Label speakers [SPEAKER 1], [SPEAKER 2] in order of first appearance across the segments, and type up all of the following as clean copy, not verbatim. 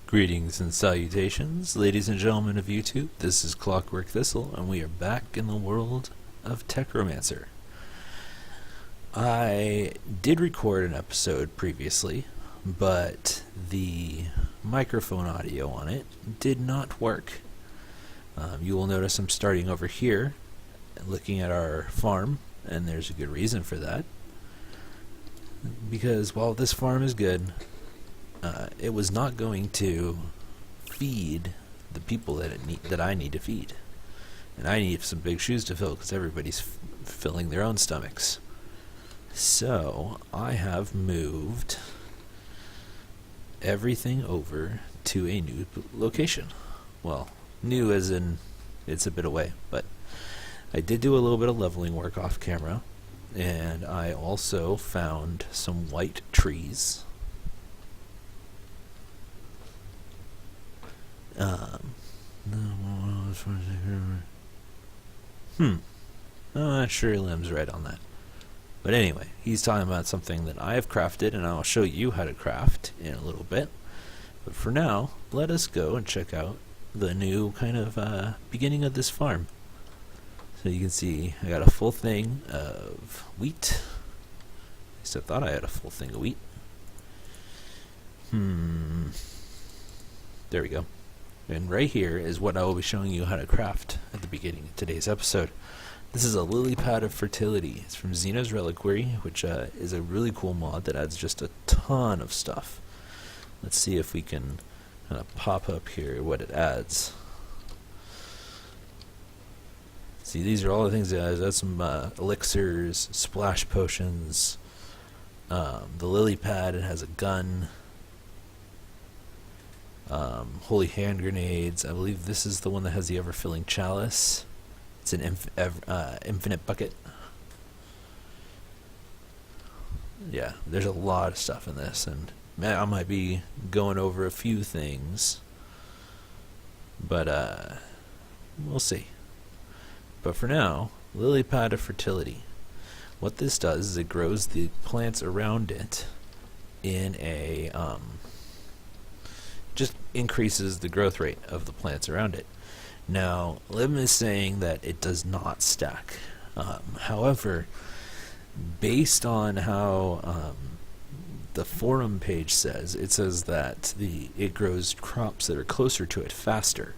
[SPEAKER 1] Greetings and salutations, ladies and gentlemen of YouTube. This is Clockwork Thistle, and we are back in the world of Techromancer. I did record an episode previously, but the microphone audio on it did not work. You will notice I'm starting over here, looking at our farm, and there's a good reason for that. Because while this farm is good, it was not going to feed the people that I need to feed. And I need some big shoes to fill because everybody's filling their own stomachs. So I have moved everything over to a new location. Well, new as in it's a bit away, but I did do a little bit of leveling work off camera, and I also found some white trees. I'm not sure Lim's right on that. But anyway, he's talking about something that I have crafted, and I'll show you how to craft in a little bit. But for now, let us go and check out the new kind of beginning of this farm. So you can see I got a full thing of wheat. At least I thought I had a full thing of wheat. There we go. And right here is what I will be showing you how to craft at the beginning of today's episode. This is a Lilypad of Fertility. It's from Xeno's Reliquary, which is a really cool mod that adds just a ton of stuff. Let's see if we can kind of pop up here what it adds. See, these are all the things it adds. It adds some elixirs, splash potions. The Lilypad, it has a gun. Holy hand grenades. I believe this is the one that has the ever-filling chalice. It's an infinite bucket. Yeah, there's a lot of stuff in this, and man, I might be going over a few things, but we'll see. But for now, Lilypad of Fertility. What this does is it grows the plants around it in a just increases the growth rate of the plants around it. Now, Lim is saying that it does not stack. However, based on how the forum page says, it says that it grows crops that are closer to it faster.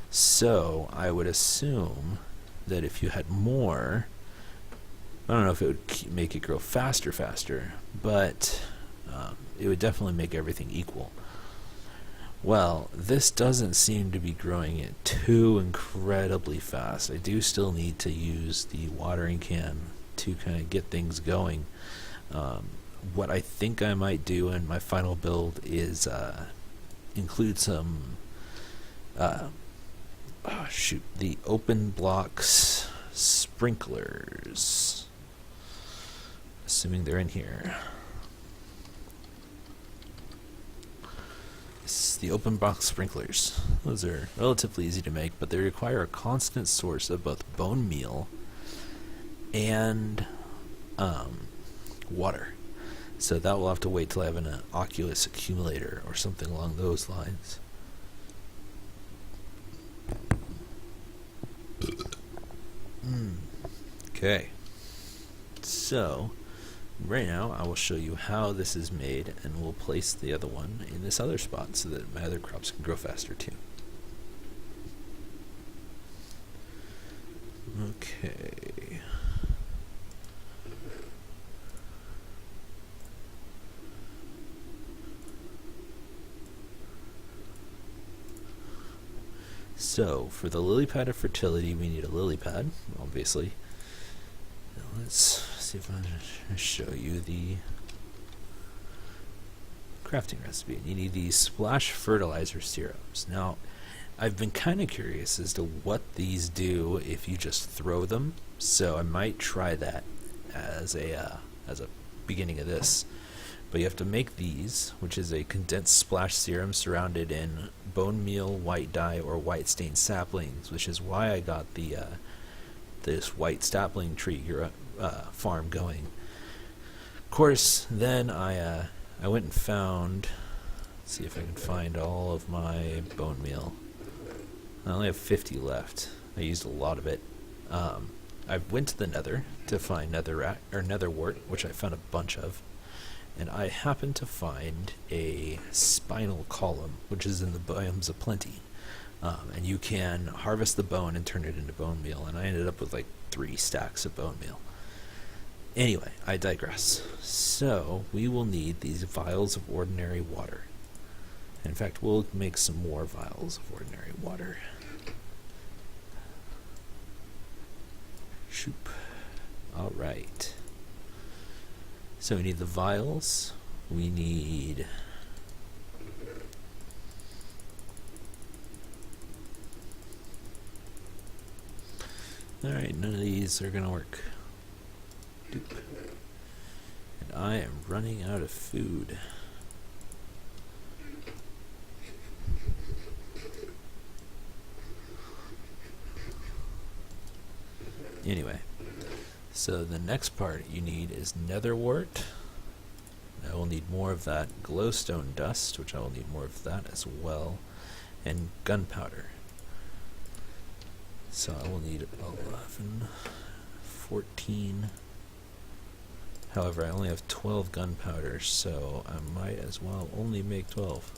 [SPEAKER 1] So I would assume that if you had more, I don't know if it would make it grow faster, but it would definitely make everything equal. Well, this doesn't seem to be growing it too incredibly fast. I do still need to use the watering can to kind of get things going. What I think I might do in my final build is include some the open blocks sprinklers, assuming they're in here. The open box sprinklers. Those are relatively easy to make, but they require a constant source of both bone meal and water. So that will have to wait till I have an Oculus accumulator or something along those lines. Okay. So right now, I will show you how this is made, and we'll place the other one in this other spot so that my other crops can grow faster too. Okay. So, for the Lilypad of Fertility, we need a Lilypad, obviously. Now let's see if I can show you the crafting recipe. You need these splash fertilizer serums. Now, I've been kind of curious as to what these do if you just throw them, so I might try that as a beginning of this. But you have to make these, which is a condensed splash serum surrounded in bone meal, white dye, or white stained saplings, which is why I got the this white sapling tree farm going. Of course, then I went and found Let's see if I can find all of my bone meal. I only have 50 left. I used a lot of it. I went to the nether to find nether wart, which I found a bunch of. And I happened to find a spinal column, which is in the biomes of plenty. And you can harvest the bone and turn it into bone meal. And I ended up with like 3 stacks of bone meal. Anyway, I digress. So, we will need these vials of ordinary water. In fact, we'll make some more vials of ordinary water. Shoop. Alright. So we need the vials. We need... Alright, none of these are gonna work. Doop. And I am running out of food. Anyway, so the next part you need is nether wart. I will need more of that. Glowstone dust, which I will need more of that as well. And gunpowder. So I will need 11, 14. However, I only have 12 gunpowder, so I might as well only make 12.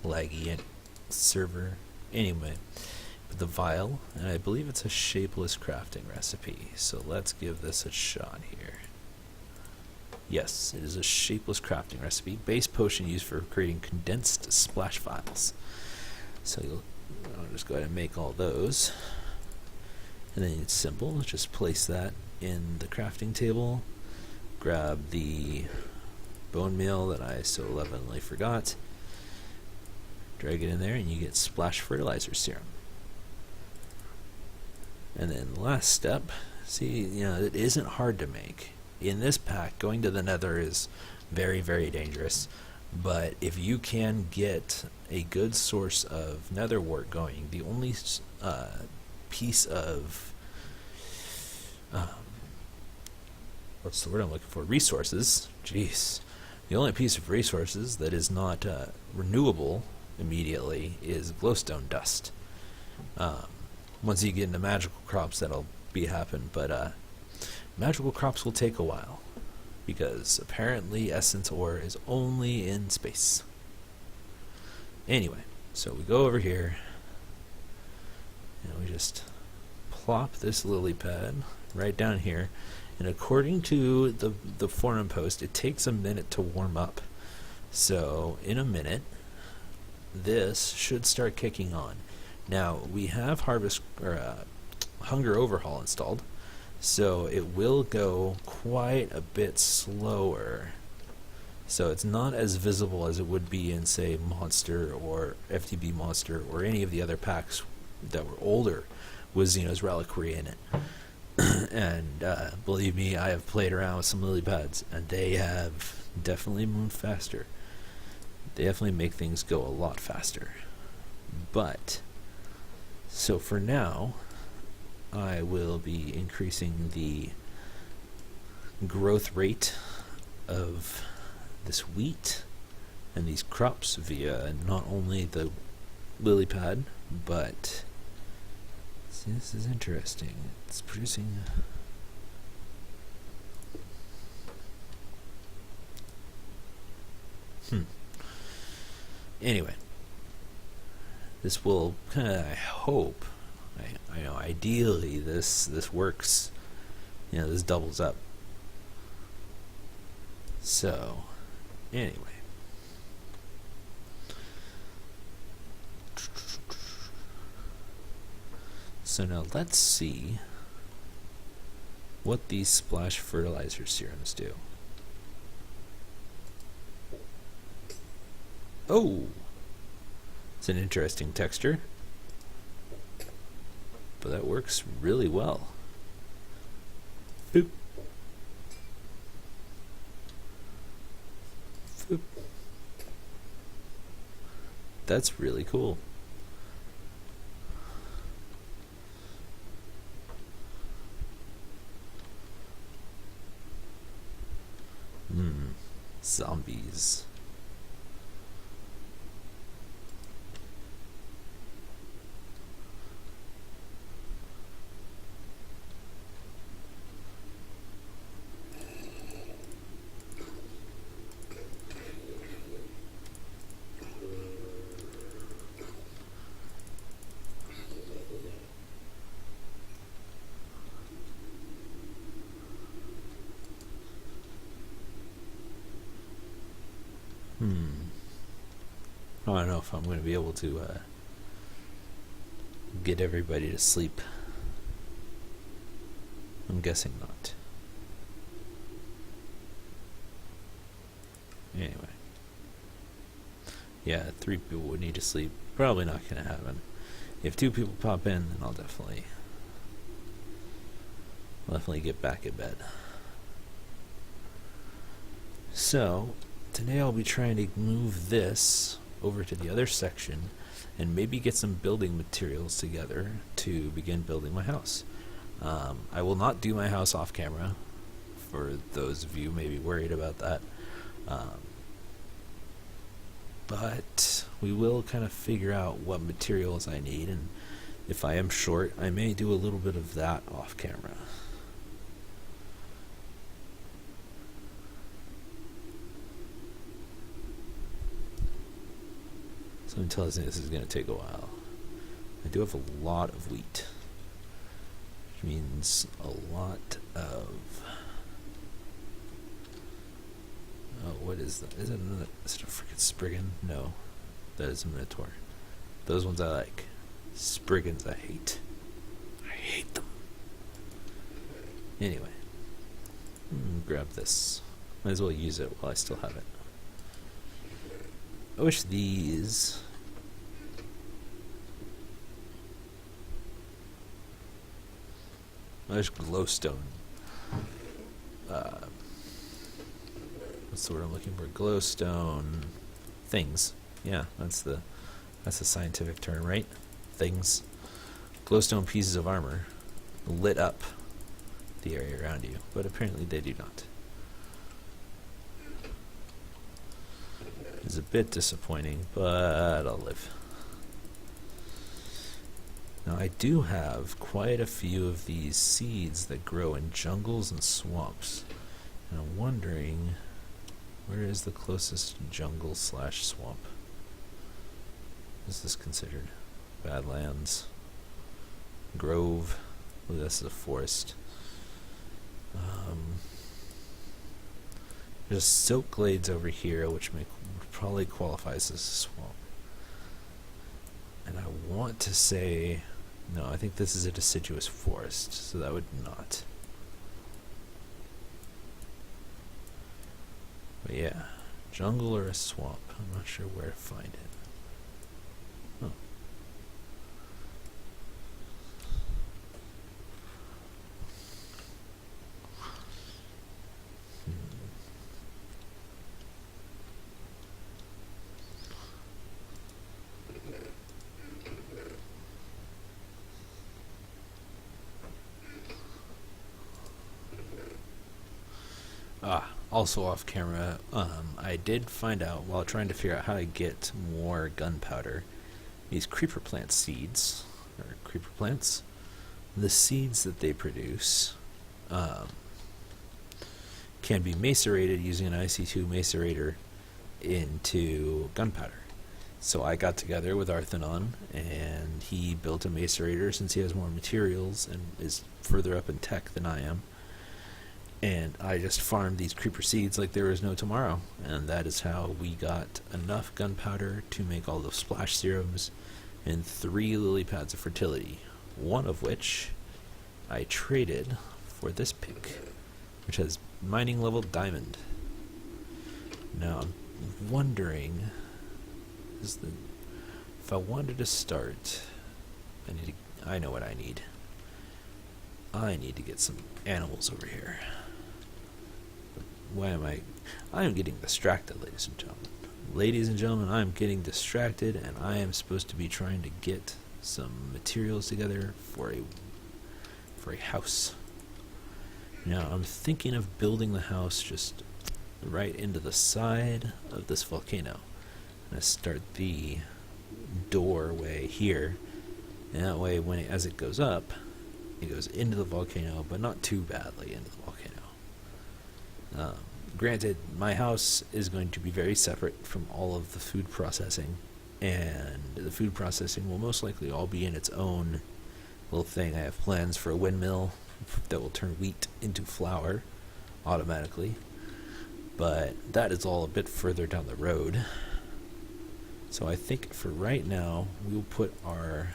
[SPEAKER 1] Laggy server. Anyway, the vial, and I believe it's a shapeless crafting recipe, so let's give this a shot here. Yes, it is a shapeless crafting recipe. Base potion used for creating condensed splash files. So I'll just go ahead and make all those. And then it's simple, just place that in the crafting table, grab the bone meal that I so lovingly forgot, drag it in there, and you get splash fertilizer serum. And then the last step, see, it isn't hard to make. In this pack, going to the nether is very, very dangerous. But if you can get a good source of nether wart going, the only piece of, what's the word I'm looking for? Resources. Jeez. The only piece of resources that is not renewable immediately is glowstone dust. Once you get into magical crops, that'll happen, but magical crops will take a while because apparently essence ore is only in space. Anyway, so we go over here and we just plop this lily pad right down here, and according to the forum post, it takes a minute to warm up. So in a minute this should start kicking on. Now we have hunger overhaul installed, so it will go quite a bit slower. So it's not as visible as it would be in, say, Monster or FTB Monster or any of the other packs that were older with Xeno's Reliquary in it. And believe me, I have played around with some lily pads, and they have definitely moved faster. They definitely make things go a lot faster. But, so for now, I will be increasing the growth rate of this wheat and these crops via not only the lily pad, but see, this is interesting. It's producing anyway, this will kind of, I hope, I know ideally this works, this doubles up. So anyway, so now let's see what these splash fertilizer serums do. Oh, it's an interesting texture, but that works really well. Boop. Boop. That's really cool. Zombies. I don't know if I'm going to be able to get everybody to sleep. I'm guessing not. Anyway. Yeah, 3 people would need to sleep. Probably not going to happen. If 2 people pop in, then I'll definitely get back in bed. So, today I'll be trying to move this over to the other section and maybe get some building materials together to begin building my house. I will not do my house off camera, for those of you maybe worried about that. But we will kind of figure out what materials I need, and if I am short, I may do a little bit of that off camera. Something tells me this is going to take a while. I do have a lot of wheat, which means a lot of... Oh, what is that? Is it a freaking Spriggan? No, that is a Minotaur. Those ones I like. Spriggans I hate. I hate them. Anyway, grab this. Might as well use it while I still have it. I wish these... I wish glowstone. What's the word I'm looking for? Glowstone things. Yeah, that's the scientific term, right? Things. Glowstone pieces of armor lit up the area around you, but apparently they do not. It's a bit disappointing, but I'll live. Now I do have quite a few of these seeds that grow in jungles and swamps, and I'm wondering, where is the closest jungle / swamp? Is this considered? Badlands. Grove. Oh, this is a forest. There's silk glades over here, which probably qualifies as a swamp. And I want to say... No, I think this is a deciduous forest, so that would not. But yeah, jungle or a swamp. I'm not sure where to find it. Oh. Also off camera, I did find out while trying to figure out how to get more gunpowder, these creeper plant seeds, or creeper plants, the seeds that they produce can be macerated using an IC2 macerator into gunpowder. So I got together with Arthenon, and he built a macerator since he has more materials and is further up in tech than I am. And I just farmed these creeper seeds like there was no tomorrow. And that is how we got enough gunpowder to make all the splash serums and 3 Lilypads of Fertility. One of which I traded for this pick, which has mining level diamond. Now I'm wondering, if I wanted to start, I know what I need. I need to get some animals over here. Why am I'm getting distracted, ladies and gentlemen. Ladies and gentlemen, I'm getting distracted, and I am supposed to be trying to get some materials together for a house. Now, I'm thinking of building the house just right into the side of this volcano. I'm going to start the doorway here, and that way as it goes up, it goes into the volcano, but not too badly into the volcano. Granted, my house is going to be very separate from all of the food processing, and the food processing will most likely all be in its own little thing. I have plans for a windmill that will turn wheat into flour automatically, but that is all a bit further down the road. So I think for right now, we'll put our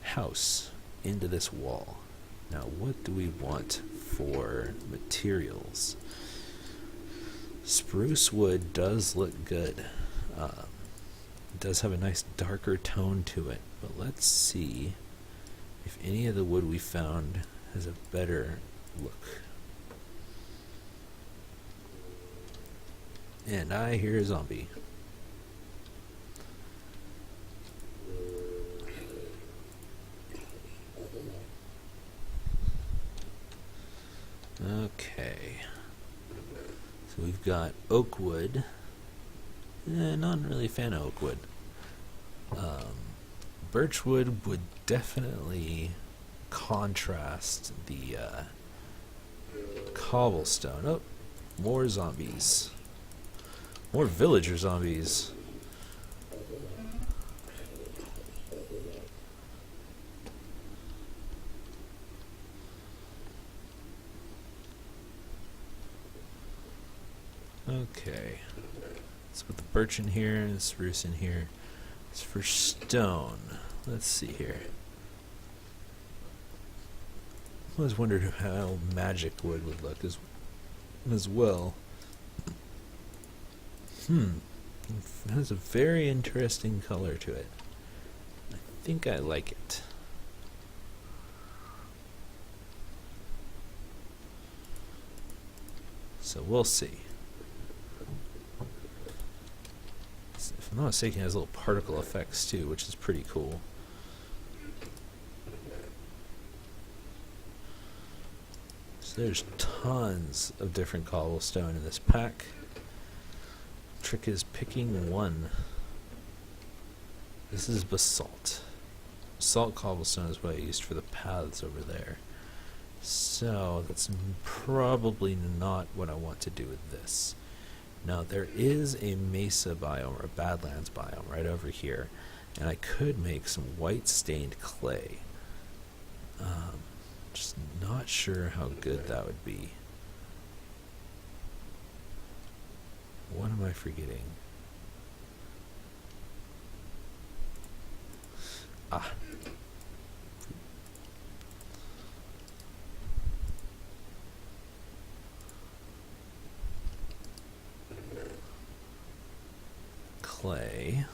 [SPEAKER 1] house into this wall. Now, what do we want for materials? Spruce wood does look good. It does have a nice darker tone to it, but let's see if any of the wood we found has a better look. And I hear a zombie. Okay, so we've got oak wood. Not really a fan of oak wood. Birch wood would definitely contrast the cobblestone. Oh, more zombies. More villager zombies. Okay, let's put the birch in here, the spruce in here. It's for stone. Let's see here. I always wondered how magic wood would look as well. It has a very interesting color to it. I think I like it. So we'll see. If I'm not mistaken, it has little particle effects too, which is pretty cool. So there's tons of different cobblestone in this pack. Trick is picking one. This is basalt. Basalt cobblestone is what I used for the paths over there. So that's probably not what I want to do with this. Now there is a mesa biome or a badlands biome right over here, and I could make some white stained clay. Just not sure how good that would be. What am I forgetting? Ah. Clay.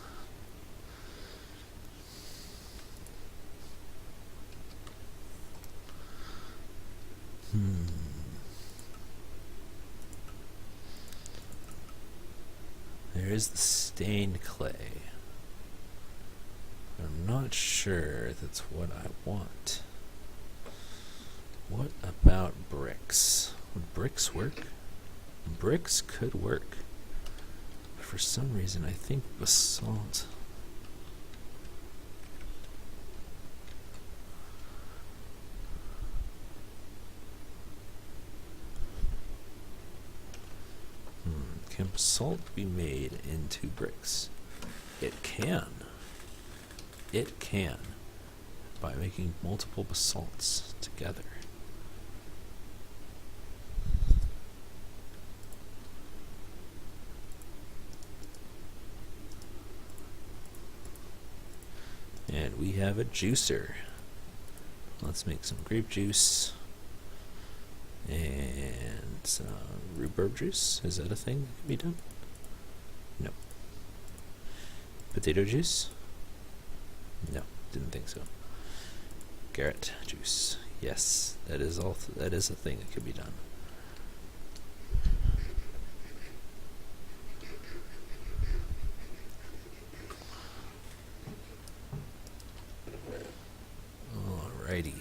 [SPEAKER 1] There is the stained clay. I'm not sure that's what I want. What about bricks? Would bricks work? Bricks could work. For some reason, I think basalt. Can basalt be made into bricks? It can. It can. By making multiple basalts together. And we have a juicer. Let's make some grape juice. And some rhubarb juice. Is that a thing that can be done? No. Potato juice? No, didn't think so. Carrot juice. Yes, that is that is a thing that can be done. Alrighty.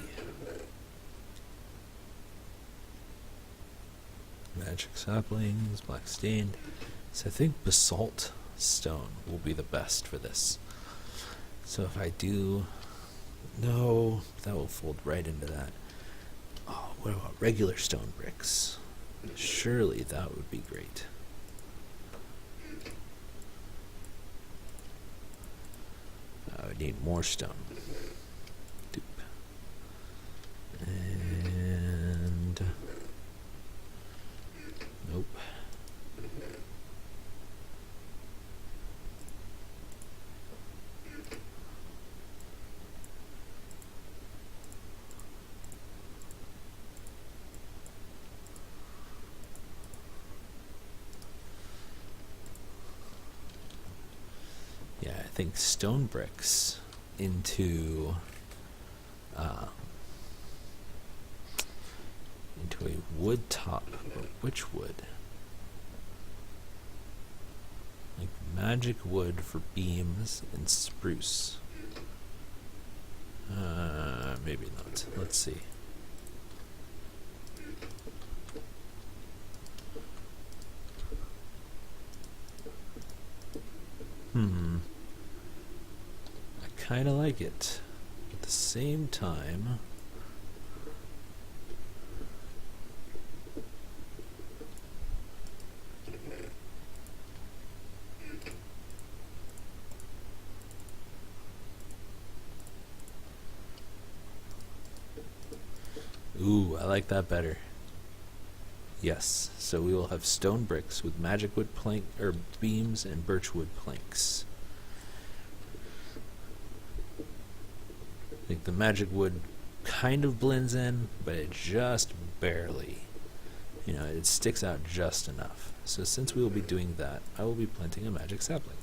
[SPEAKER 1] magic saplings, black stained. So I think basalt stone will be the best for this. So if I do, no, that will fold right into that. Oh, what about regular stone bricks? Surely that would be great. I would need more stone. Doop. And nope. Yeah, I think stone bricks into a wood top. But which wood? Like magic wood for beams and spruce. Maybe not. Let's see. I kind of like it. At the same time, ooh, I like that better. Yes, so we will have stone bricks with magic wood plank or beams and birchwood planks. I think the magic wood kind of blends in, but it just barely. You know, it sticks out just enough. So since we will be doing that, I will be planting a magic sapling.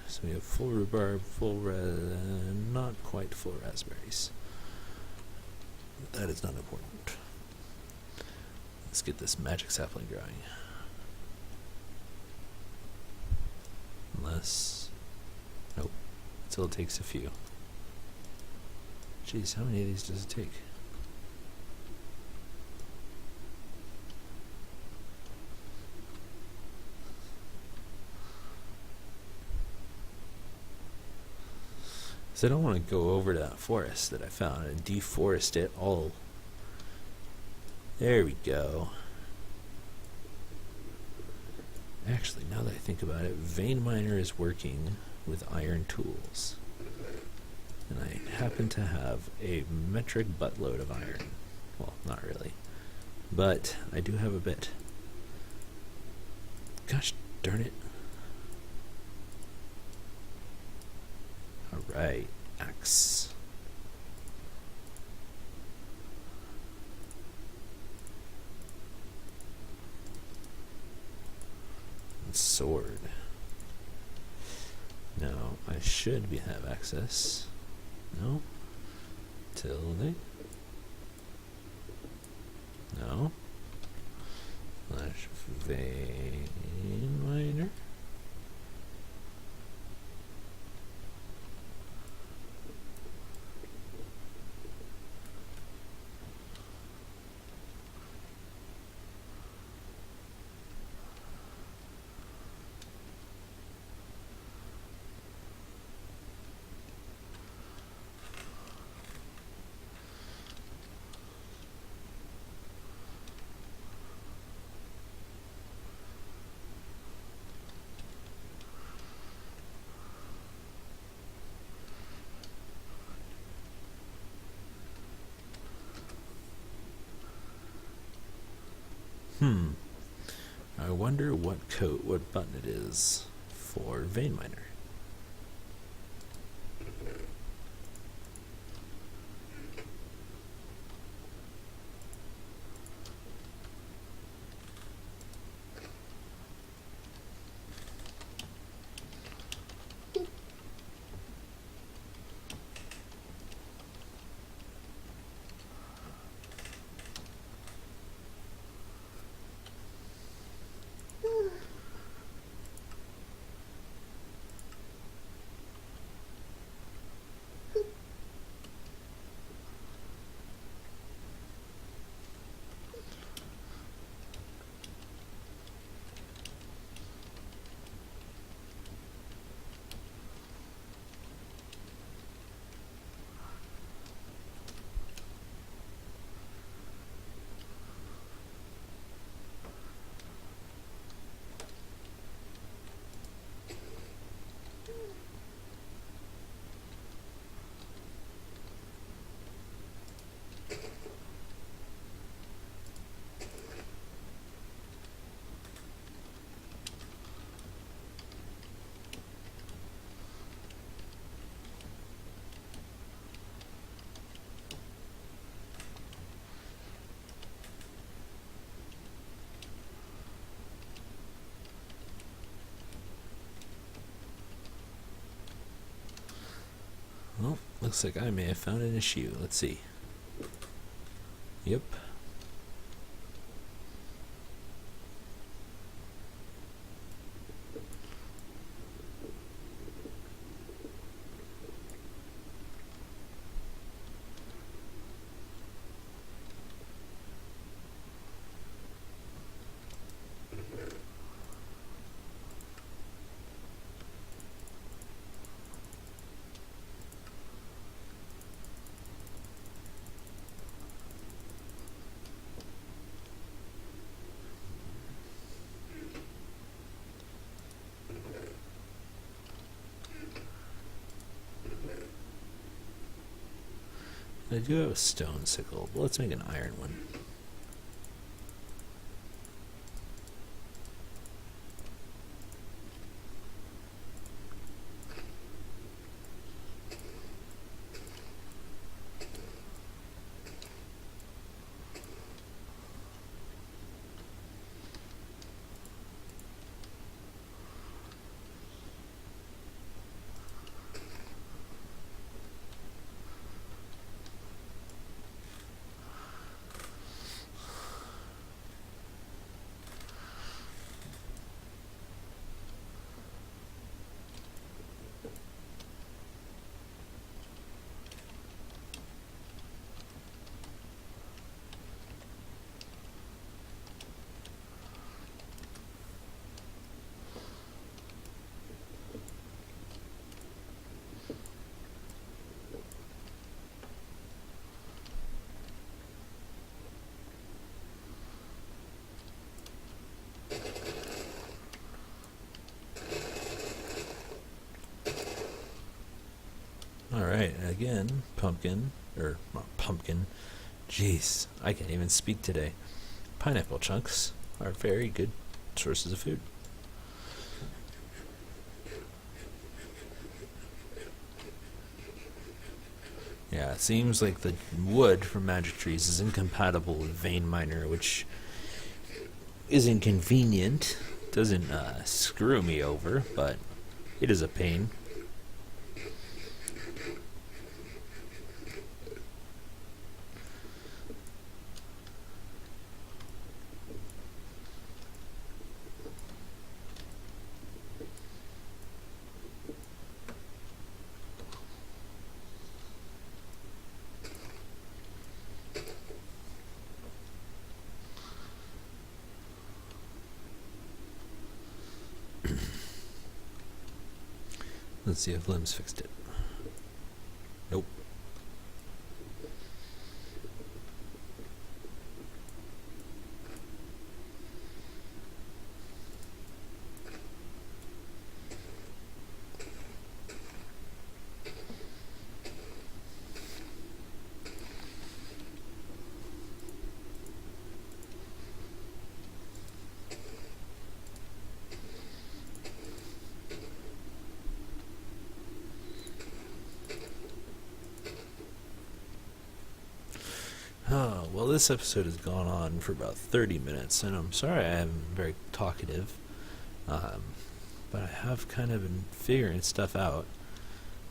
[SPEAKER 1] So we have full rhubarb, not quite full raspberries. That is not important. Let's get this magic sapling growing. Unless, nope, still takes a few. Jeez, how many of these does it take? So I don't want to go over to that forest that I found and deforest it all. There we go. Actually, now that I think about it, Vein Miner is working with iron tools. And I happen to have a metric buttload of iron. Well, not really. But I do have a bit. Gosh darn it. Alright, axe. And sword. Now, I should have access. No? Tilde? No? Slash vein miner? I wonder what button it is for Vein Miner. Well, looks like I may have found an issue. Let's see. Yep. I do have a stone sickle, but let's make an iron one. Alright, again, pumpkin, or not pumpkin, jeez, I can't even speak today. Pineapple chunks are very good sources of food. Yeah, it seems like the wood from magic trees is incompatible with vein miner, which is inconvenient. Doesn't screw me over, but it is a pain. Let's see if Limbs fixed it. Nope. Oh, well, this episode has gone on for about 30 minutes, and I'm sorry I haven't been very talkative, but I have kind of been figuring stuff out.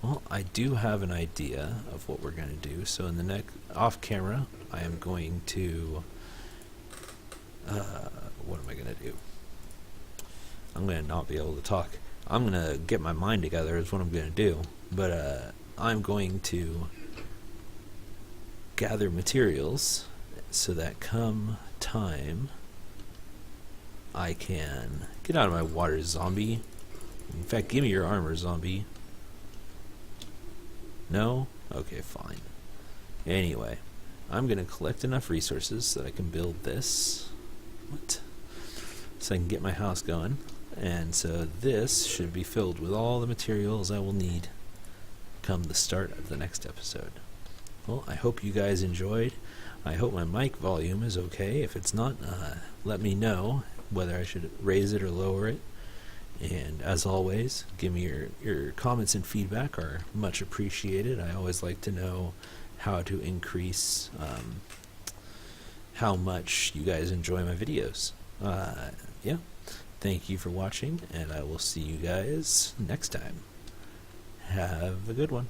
[SPEAKER 1] Well, I do have an idea of what we're going to do, so in the next, off camera, I am going to, what am I going to do? I'm going to not be able to talk. I'm going to get my mind together is what I'm going to do, but I'm going to gather materials so that come time I can get out of my water, zombie. In fact, give me your armor, zombie. No? Okay, fine. Anyway, I'm gonna collect enough resources so that I can build this. What? So I can get my house going. And so this should be filled with all the materials I will need come the start of the next episode. Well, I hope you guys enjoyed. I hope my mic volume is okay. If it's not, let me know whether I should raise it or lower it. And as always, give me your comments and feedback are much appreciated. I always like to know how to increase how much you guys enjoy my videos. Yeah, thank you for watching, and I will see you guys next time. Have a good one.